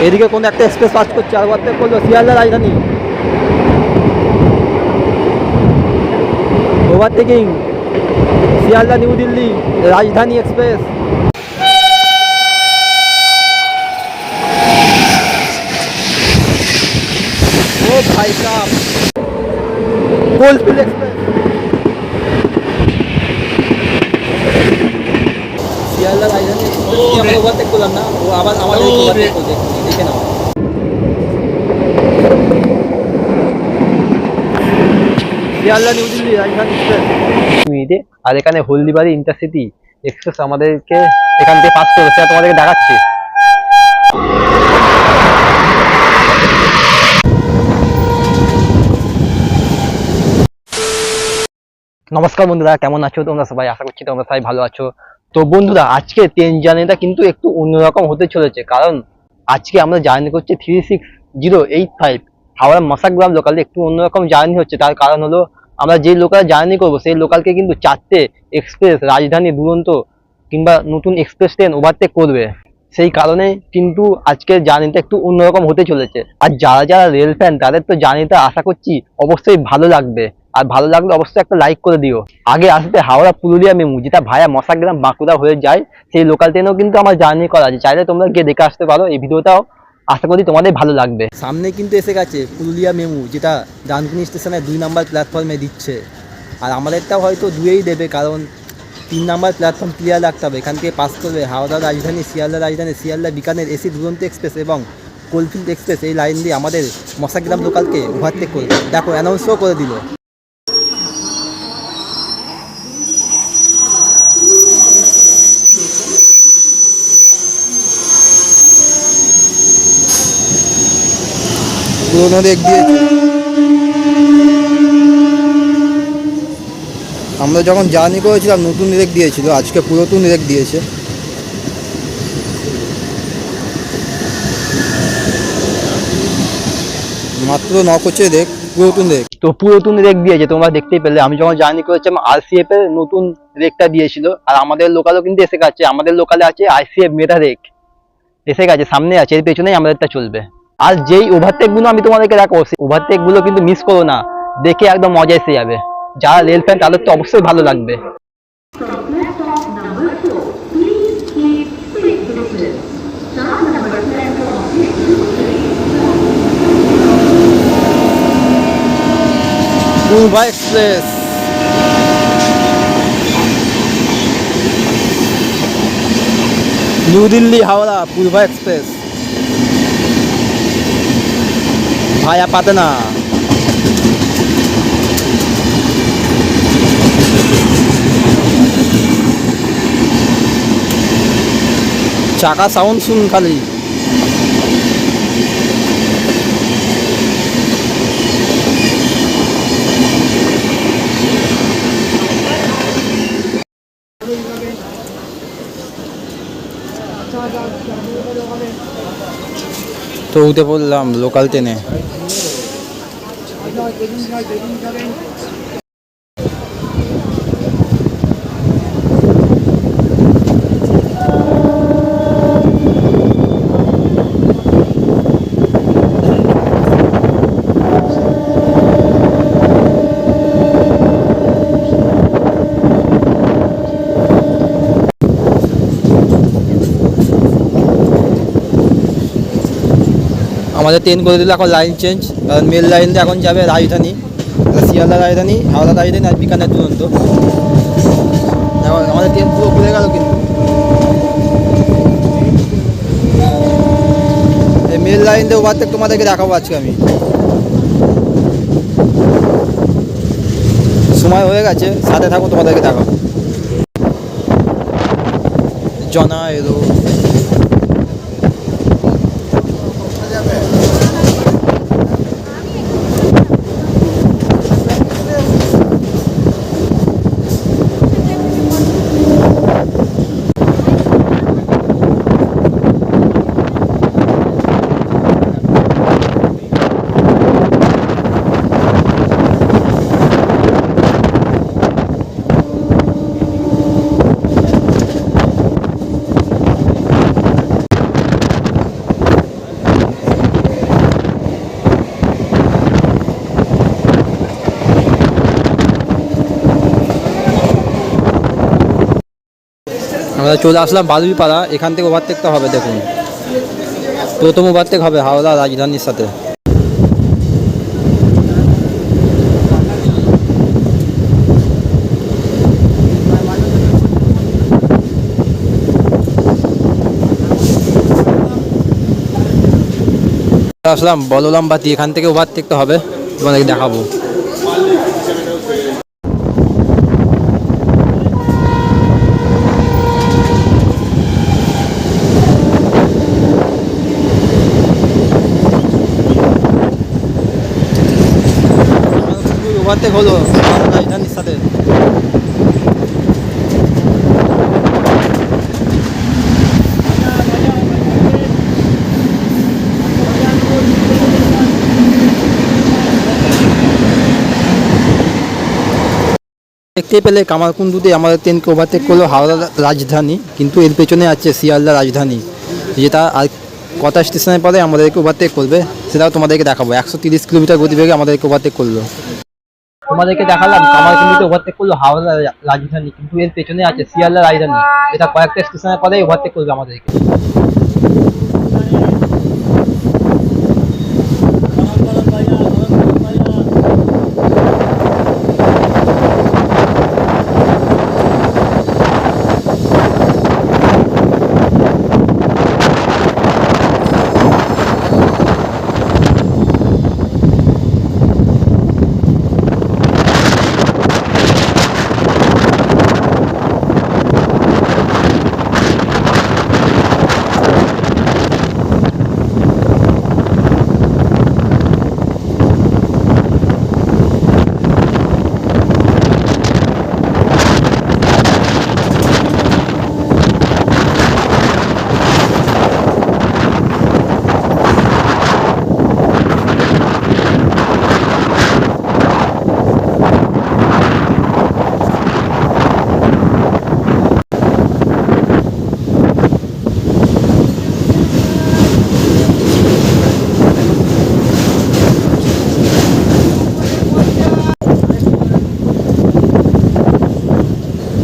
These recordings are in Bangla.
এদিকে কোনো একটা এক্সপ্রেস পাস করছে, আর ওভারটেক করলো শিয়ালদা রাজধানী। ওভারটেকিং শিয়ালদা নিউ দিল্লি রাজধানী এক্সপ্রেস। ও ভাই সাহেব, কোলফিল্ড এক্সপ্রেস শিয়ালদা রাজধানী এক্সপ্রেস আমরা ওভারটেক করলাম না, ও আবার আমাদের ওভারটেক করছে, দেখে নাও। শিয়ালদা নিউ দিল্লি রাজধানী এক্সপ্রেস মিনিটে। আর এখানে হলদিবাড়ি ইন্টারসিটি এক্সপ্রেস আমাদেরকে এখান থেকে পাস করবে, সেটা তোমাদেরকে দেখাচ্ছি। নমস্কার বন্ধুরা, কেমন আছো তোমরা সবাই? আশা করছি তোমরা সবাই ভালো আছো। তো বন্ধুরা, আজকে ট্রেন জার্নিটা কিন্তু একটু অন্যরকম হতে চলেছে, কারণ আজকে আমরা জার্নি করছি 36085 হাওড়া মশাগ্রাম লোকালে। একটু অন্যরকম জার্নি হচ্ছে, তার কারণ হলো আমরা যে লোকাল জার্নি করবো সেই লোকালকে কিন্তু 4টে এক্সপ্রেস, রাজধানী, দুরন্ত কিংবা নতুন এক্সপ্রেস ট্রেন ওভারটেক করবে। সেই কারণে কিন্তু আজকের জার্নিটা একটু অন্যরকম হতে চলেছে। আর যারা যারা রেল ফ্যান তাদের তো জার্নিটা আশা করছি অবশ্যই ভালো লাগবে। আর ভালো লাগলে অবশ্যই একটা লাইক করে দিও। আগে আসবে হাওড়া পুরুলিয়া মেমু, যেটা ভায়া মশাগ্রাম বাঁকুড়া হয়ে যায়, সেই লোকাল ট্রেনেও কিন্তু আমার জার্নি করা আছে। চাইলে তোমরা গিয়ে দেখে আসতে পারো। এই ভিডিওটাও আশা করি তোমাদের ভালো লাগবে। সামনে কিন্তু এসে গেছে পুরুলিয়া মেমু, যেটা ডানকুনি স্টেশনে 2 নম্বর প্ল্যাটফর্মে দিচ্ছে। আর আমাদেরটাও হয়তো 2-এই দেবে, কারণ 3 নম্বর প্ল্যাটফর্ম ক্লিয়ার রাখতে হবে। এখান থেকে পাস করবে হাওড়া রাজধানী, শিয়ালদা রাজধানী, শিয়ালদা বিকানের এসি দুরন্ত এক্সপ্রেস এবং কোলফিল্ড এক্সপ্রেস। এই লাইন দিয়ে আমাদের মশাগ্রাম লোকালকে ওভারটেক করবে। দেখো, অ্যানাউন্সও করে দিল। পুরোনো রেক দিয়েছে। আমরা যখন জার্নি করেছিলাম নতুন রেক দিয়েছিল, আজকে পুরাতন রেক দিয়েছে। মাত্র 9 কোচের রেক, পুরাতন রেক। তো পুরাতন রেক দিয়েছে, তোমরা দেখতেই পেলে। আমি যখন জার্নি করেছিলাম আরসিএফ এর নতুন রেকটা দিয়েছিল। আর আমাদের লোকালও কিন্তু এসে গেছে। আমাদের লোকালে আছে আইসিএফ মেটা রেক, এসে গেছে, সামনে আছে, এর পেছনেই আমাদেরটা চলবে। আর যেই ওভারটেক গুলো আমি তোমাদেরকে দেখাবো, সেই ওভারটেক গুলো কিন্তু মিস করো না, দেখে একদম মজা এসে যাবে। যারা রেল ফ্যান তাদের তো অবশ্যই ভালো লাগবে। পূর্বা এক্সপ্রেস নিউ দিল্লি হাওড়া পূর্বা এক্সপ্রেস ভায়া পাটনা। চাকা সাউন্ড শুন খালি। তো উঠে পড়লাম লোকাল ট্রেনে। আমাদের ট্রেন করে দিল এখন লাইন চেঞ্জ, কারণ মেল লাইন দিয়ে এখন যাবে রাজধানী, শিয়ালদা রাজধানী, হাওড়া রাজধানী আর বিকানের দুরন্ত। আমাদের ট্রেন পুরো ঘুরে গেল, কিন্তু এই মেল লাইন দিয়ে ওভারটেক তোমাদেরকে দেখাবো আজকে আমি। সময় হয়ে গেছে, সাথে থাকো, তোমাদেরকে দেখাবো। জনা এলো আমরা চলে আসলাম বালুইপাড়া, এখান থেকে ওভারটেকটা হবে। দেখুন, প্রথম ওভারটেক হবে হাওড়া রাজধানীর সাথে। আসলাম বলরাম বাতি, এখান থেকে ওভারটেকটা হবে, তোমাদেরকে দেখাবো। ওভারটেক হলো রাজধানীর সাথে। দেখতে পেলে কামারকুণ্ডুতে আমাদের ট্রেনকে ওভারটেক করলো হাওড়া রাজধানী, কিন্তু এর পেছনে আছে শিয়ালদা রাজধানী, যেটা আর কটা স্টেশনের পরে আমাদেরকে ওভারটেক করবে সেটাও তোমাদেরকে দেখাবো। 130 কিলোমিটার গতিবেগে আমাদেরকে ওভারটেক করলো। তোমাদেরকে দেখালাম কামারকুণ্ডুতে ওভারটেক করলো হাওড়া রাজধানী, কিন্তু এর পেছনে আছে শিয়ালদা রাজধানী, এটা কয়েকটা স্টেশনের পরেই ওভারটেক করবে আমাদেরকে।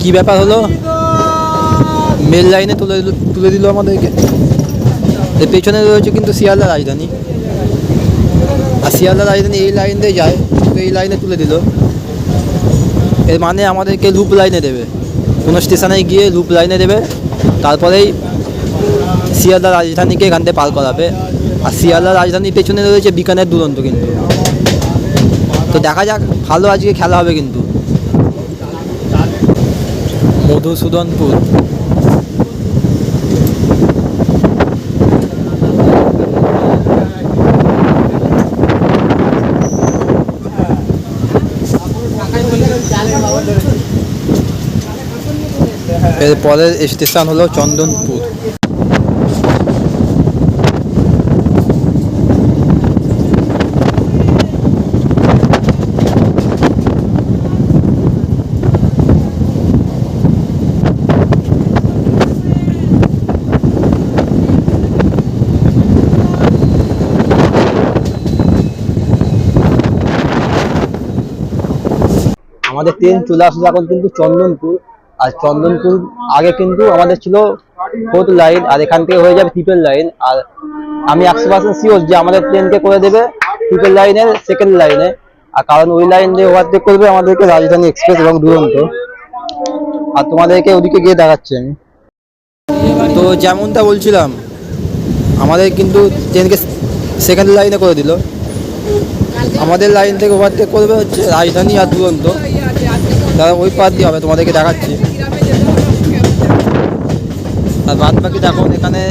কি ব্যাপার হলো, মেল লাইনে তুলে দিল আমাদেরকে। এর পেছনে রয়েছে কিন্তু শিয়ালদা রাজধানী, আর শিয়ালদা রাজধানী এই লাইন দিয়ে যায়, তো এই লাইনে তুলে দিল। এর মানে আমাদেরকে লুপ লাইনে দেবে, কোনো স্টেশনে গিয়ে লুপ লাইনে দেবে, তারপরেই শিয়ালদা রাজধানীকে এখান থেকে পার করাবে। আর শিয়ালদা রাজধানীর পেছনে রয়েছে বিকানের দুরন্ত। কিন্তু তো দেখা যাক, ভালো আজকে খেলা হবে কিন্তু। মধুসূদনপুর, এর পরের স্টেশন হলো চন্দনপুর। আমাদের ট্রেন চলে আসছে এখন কিন্তু চন্দনপুর, আর চন্দনপুর আগে কিন্তু আমাদের ছিল 4th লাইন, আর এখান থেকে হয়ে যাবে 3rd লাইন। আর আমি 100% শিওর যে আমাদের ট্রেনকে করে দেবে 3rd লাইনের 2nd লাইনে, আর কারণ ওই লাইন দিয়ে ওভারটেক করবে আমাদেরকে রাজধানী এক্সপ্রেস এবং দুরন্ত। আর তোমাদেরকে ওদিকে গিয়ে দেখাচ্ছি আমি। তো যেমনটা বলছিলাম, আমাদের কিন্তু ট্রেনকে 2nd লাইনে করে দিল। আমাদের লাইন থেকে ওভারটেক করবে হচ্ছে রাজধানী আর দুরন্ত, তারা ওই পার দিয়ে হবে, তোমাদেরকে দেখাচ্ছি। আর বাদ বাকি দেখুন, এখানে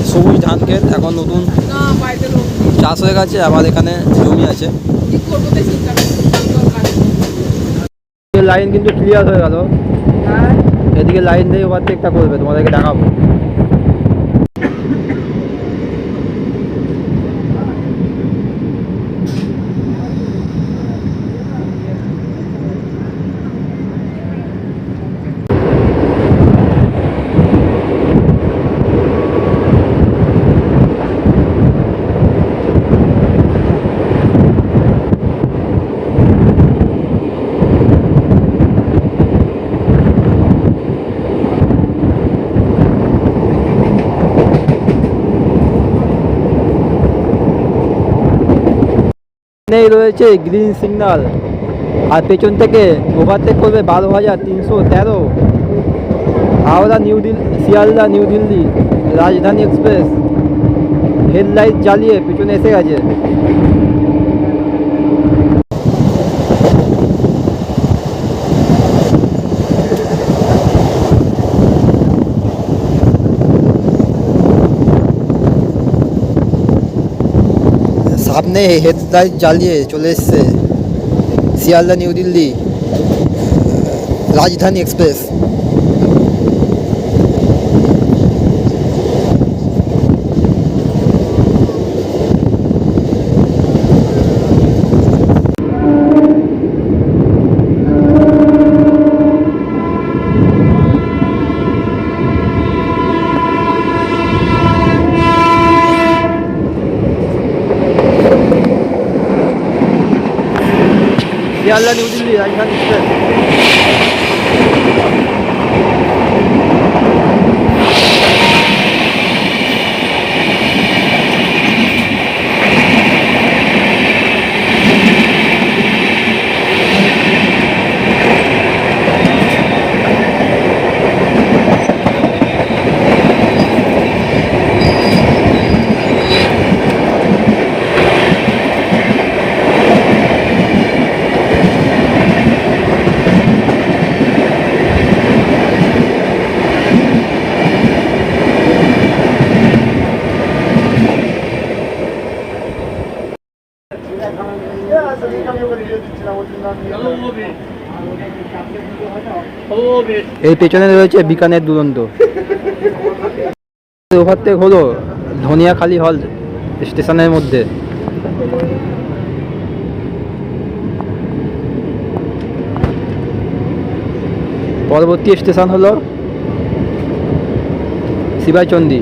সবুজ ধান ক্ষেত, এখন নতুন চাষ হয়ে গেছে, আবার এখানে জমি আছে। লাইন কিন্তু ক্লিয়ার হয়ে গেল, এদিকে লাইন দিয়ে ওভারটেকটা করবে, তোমাদেরকে দেখাবো। নেই রয়েছে গ্রিন সিগন্যাল, আর পেছন থেকে ওভারটেক করবে 12,313 হাওড়া নিউ দিল্লি, শিয়ালদা নিউ দিল্লি রাজধানী এক্সপ্রেস। হেডলাইট জ্বালিয়ে পেছনে এসে গেছে। সামনে হেডলাইট জ্বালিয়ে চলে এসছে শিয়ালদা নিউ দিল্লি রাজধানী এক্সপ্রেস। শিয়ালদা নিউ দিল্লি রাজধানী এক্সপ্রেস। এর পেছনে রয়েছে বিকানের দুরন্ত। ওভারটেক হলো ধনিয়াখালী হল স্টেশনের মধ্যে। পরবর্তী স্টেশন হলো শিবাচন্ডী।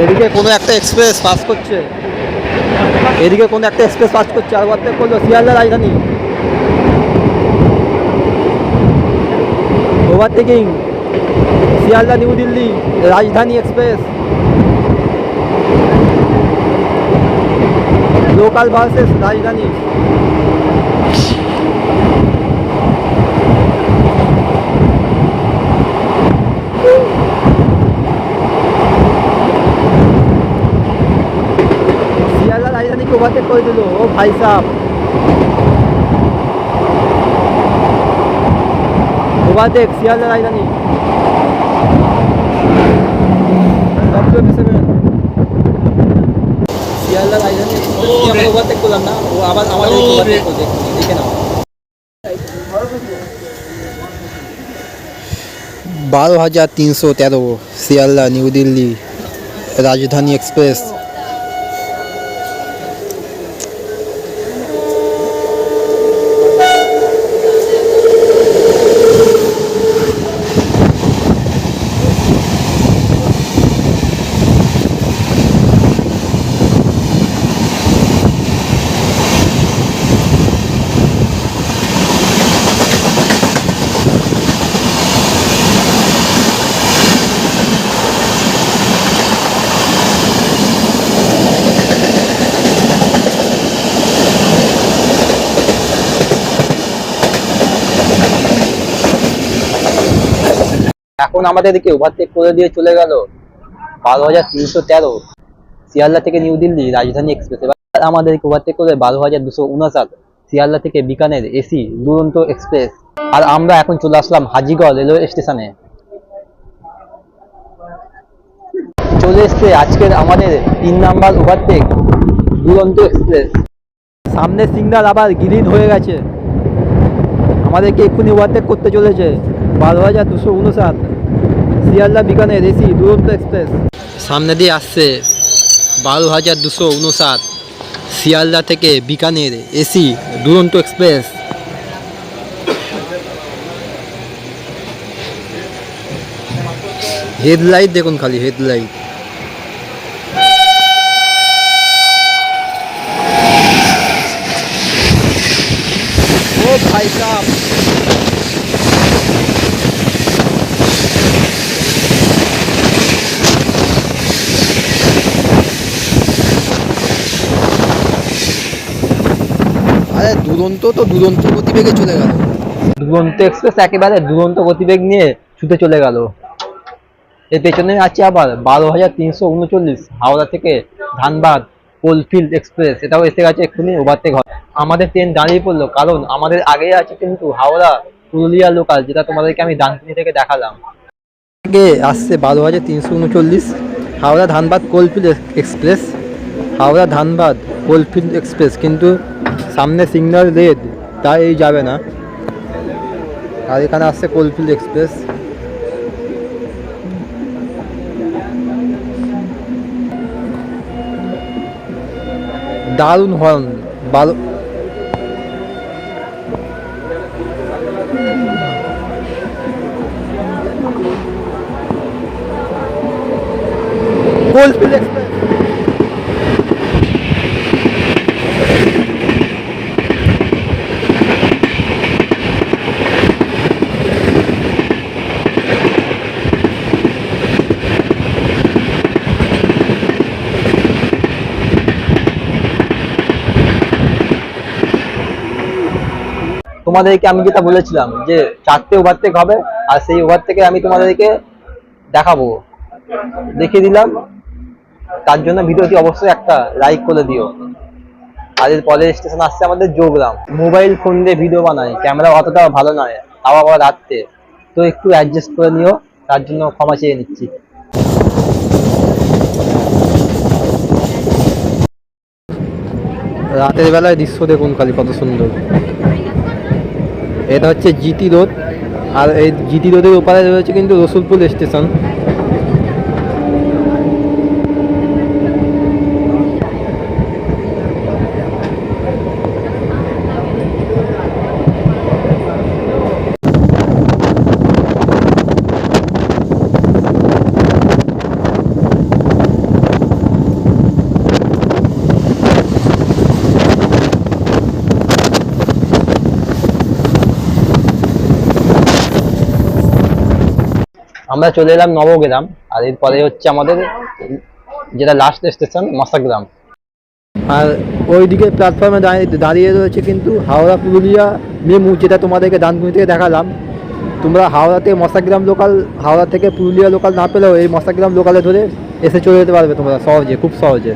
এদিকে কোনো একটা এক্সপ্রেস পাস করছে, এদিকে কোনো একটা এক্সপ্রেস পাস করছে, আর ওভারটেক করলো শিয়ালদা রাজধানী। ওভারটেকিং শিয়ালদা নিউ দিল্লি রাজধানী এক্সপ্রেস। লোকাল ভার্সেস রাজধানী। শিয়ালদা রাজধানীকে ওভারটেক করে দিল। ও ভাই সাহেব, ওভারটেক শিয়ালদা রাজধানী। শিয়ালদা রাজধানী আমরা ওভারটেক করলাম না, ও আবার আমাদের ওভারটেক করছে। দেখে নাও 12,313 শিয়ালদা নিউ দিল্লি রাজধানী এক্সপ্রেস। এখন আমাদেরকে ওভারটেক করে দিয়ে চলে গেল 12,313 শিয়ালদা থেকে নিউ দিল্লি রাজধানী এক্সপ্রেস। এবার আমাদেরকে ওভারটেক করে 12,259 শিয়ালদা থেকে বিকানের এসি দুরন্ত এক্সপ্রেস। আর আমরা এখন চলে আসলাম হাজিগড় রেলওয়ে স্টেশনে। চলে এসছে আজকের আমাদের 3 নাম্বার ওভারটেক দুরন্ত এক্সপ্রেস। সামনে সিগন্যাল আবার গ্রিন হয়ে গেছে, আমাদেরকে এক্ষুনি ওভারটেক করতে চলেছে 12,259 শিয়ালদা বিকানের এসি দুরন্ত এক্সপ্রেস। সামনে দিয়ে আসছে 12,259 শিয়ালদা থেকে বিকানের এসি দুরন্ত এক্সপ্রেস। হেডলাইট দেখুন খালি, হেডলাইট। ও ভাই সাহেব, দুরন্ত তো দুরন্ত গতিবেগে চলে গেল। দুরন্ত এক্সপ্রেস একেবারে দুরন্ত গতিবেগ নিয়ে ছুটে চলে গেল। এর পেছনে আছে আবার 12,339 হাওড়া থেকে ধানবাদ কোলফিল্ড এক্সপ্রেস, এটাও এসে গেছে এক্ষুনি ওভারটেক হয়। আমাদের ট্রেন দাঁড়িয়ে পড়লো কারণ আমাদের আগে আছে কিন্তু হাওড়া পুরুলিয়া লোকাল, যেটা তোমাদেরকে আমি ডানকুনি থেকে দেখালাম। আগে আসছে 12,339 Howrah Dhanbad coalfield express, Howrah Dhanbad coalfield express, কিন্তু সামনে সিগন্যাল রেড, তাই এই যাবে না। আর এখানে আসছে কোলফিল্ড এক্সপ্রেস। দারুণ হর্ন, কোলফিল্ড এক্সপ্রেস। তোমাদেরকে আমি যেটা বলেছিলাম যে 4টে ওভারটেক হবে, আর সেই ওভারটেকে আমি তোমাদেরকে দেখাবো, দেখিয়ে দিলাম। তার জন্য ভিডিওটি অবশ্যই একটা লাইক করে দিও। আর এর পরের স্টেশন আসছে আমাদের যোগগ্রাম। মোবাইল ফোন দিয়ে ভিডিও বানাই, ক্যামেরা অতটা ভালো নয়, তাও আবার রাত্রে, তো একটু অ্যাডজাস্ট করে নিও, তার জন্য ক্ষমা চেয়ে নিচ্ছি। রাতের বেলায় দৃশ্য দেখুন খালি কত সুন্দর। এটা হচ্ছে জিটি রোড, আর এই জিটি রোডের ওপারে রয়েছে কিন্তু রসুলপুর স্টেশন। আমরা চলে এলাম নবগ্রাম, আর এরপরে হচ্ছে আমাদের যেটা লাস্ট স্টেশন মশাগ্রাম। আর ওইদিকে প্ল্যাটফর্মে দাঁড়িয়ে রয়েছে কিন্তু হাওড়া পুরুলিয়া মেমু, যেটা তোমাদেরকে ডানকুনি থেকে দেখালাম। তোমরা হাওড়া থেকে মশাগ্রাম লোকাল, হাওড়া থেকে পুরুলিয়া লোকাল না পেলেও এই মশাগ্রাম লোকালে ধরে এসে চলে যেতে পারবে তোমরা সহজে, খুব সহজে।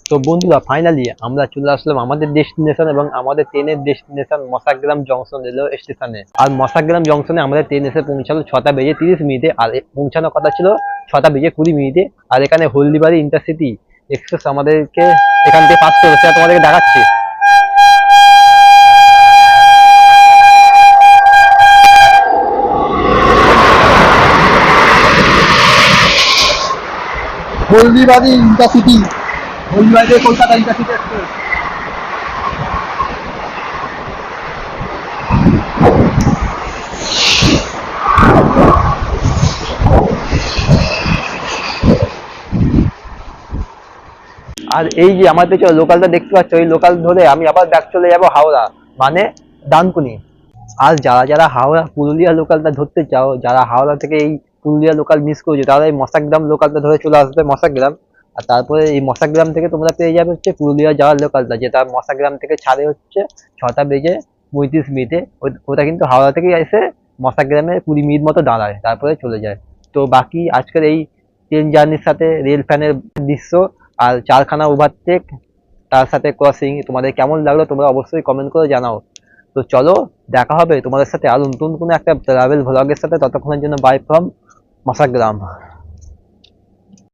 তো বন্ধুরা, ফাইনালি আমরা চলে আসলাম আমাদের ডেস্টিনেশন, এবং আমাদের ট্রেনের ডেস্টিনেশন মশাগ্রাম জংশন রেলওয়ে স্টেশনে। আর মশাগ্রাম জংশনে আমাদের ট্রেন এসে পৌঁছালো 6:30 আর পৌঁছানোর কথা ছিল 6:20। আর এখানে হলদিবাড়ি ইন্টারসিটি এক্সপ্রেস আমাদেরকে এখান থেকে পাস করবে, সেটা তোমাদেরকে দেখাচ্ছি। Haldibari intercity, Haldibari Kolkata intercity express. আর এই যে আমার পেছনে লোকালটা দেখতে পাচ্ছ, এই লোকাল ধরে আমি আবার ব্যাক চলে যাবো হাওড়া, মানে ডানকুনি। আর যারা যারা হাওড়া পুরুলিয়া লোকালটা ধরতে চাও, যারা হাওড়া থেকে এই পুরুলিয়া লোকাল মিস করছো, তারা এই মশাগ্রাম লোকালটা ধরে চলে আসবে মশাগ্রাম। আর তারপরে এই মশাগ্রাম থেকে তোমরা পেয়ে যাবে হচ্ছে পুরুলিয়া যাওয়ার লোকালটা, যেটা মশাগ্রাম থেকে ছাড়ে হচ্ছে 6:35। ওটা কিন্তু হাওড়া থেকে এসে মশাগ্রামে 20 মিনিট মতো দাঁড়ায়, তারপরে চলে যায়। তো বাকি আজকের এই ট্রেন জার্নির সাথে রেল ফ্যানের দৃশ্য আর 4খানা ওভারটেক, তার সাথে ক্রসিং, তোমাদের কেমন লাগলো তোমরা অবশ্যই কমেন্ট করে জানাও। তো চলো, দেখা হবে তোমাদের সাথে আরো নতুন কোনো একটা ট্রাভেল ভ্লগের সাথে। ততক্ষণের জন্য বাই ফ্রম মশাগ্রাম।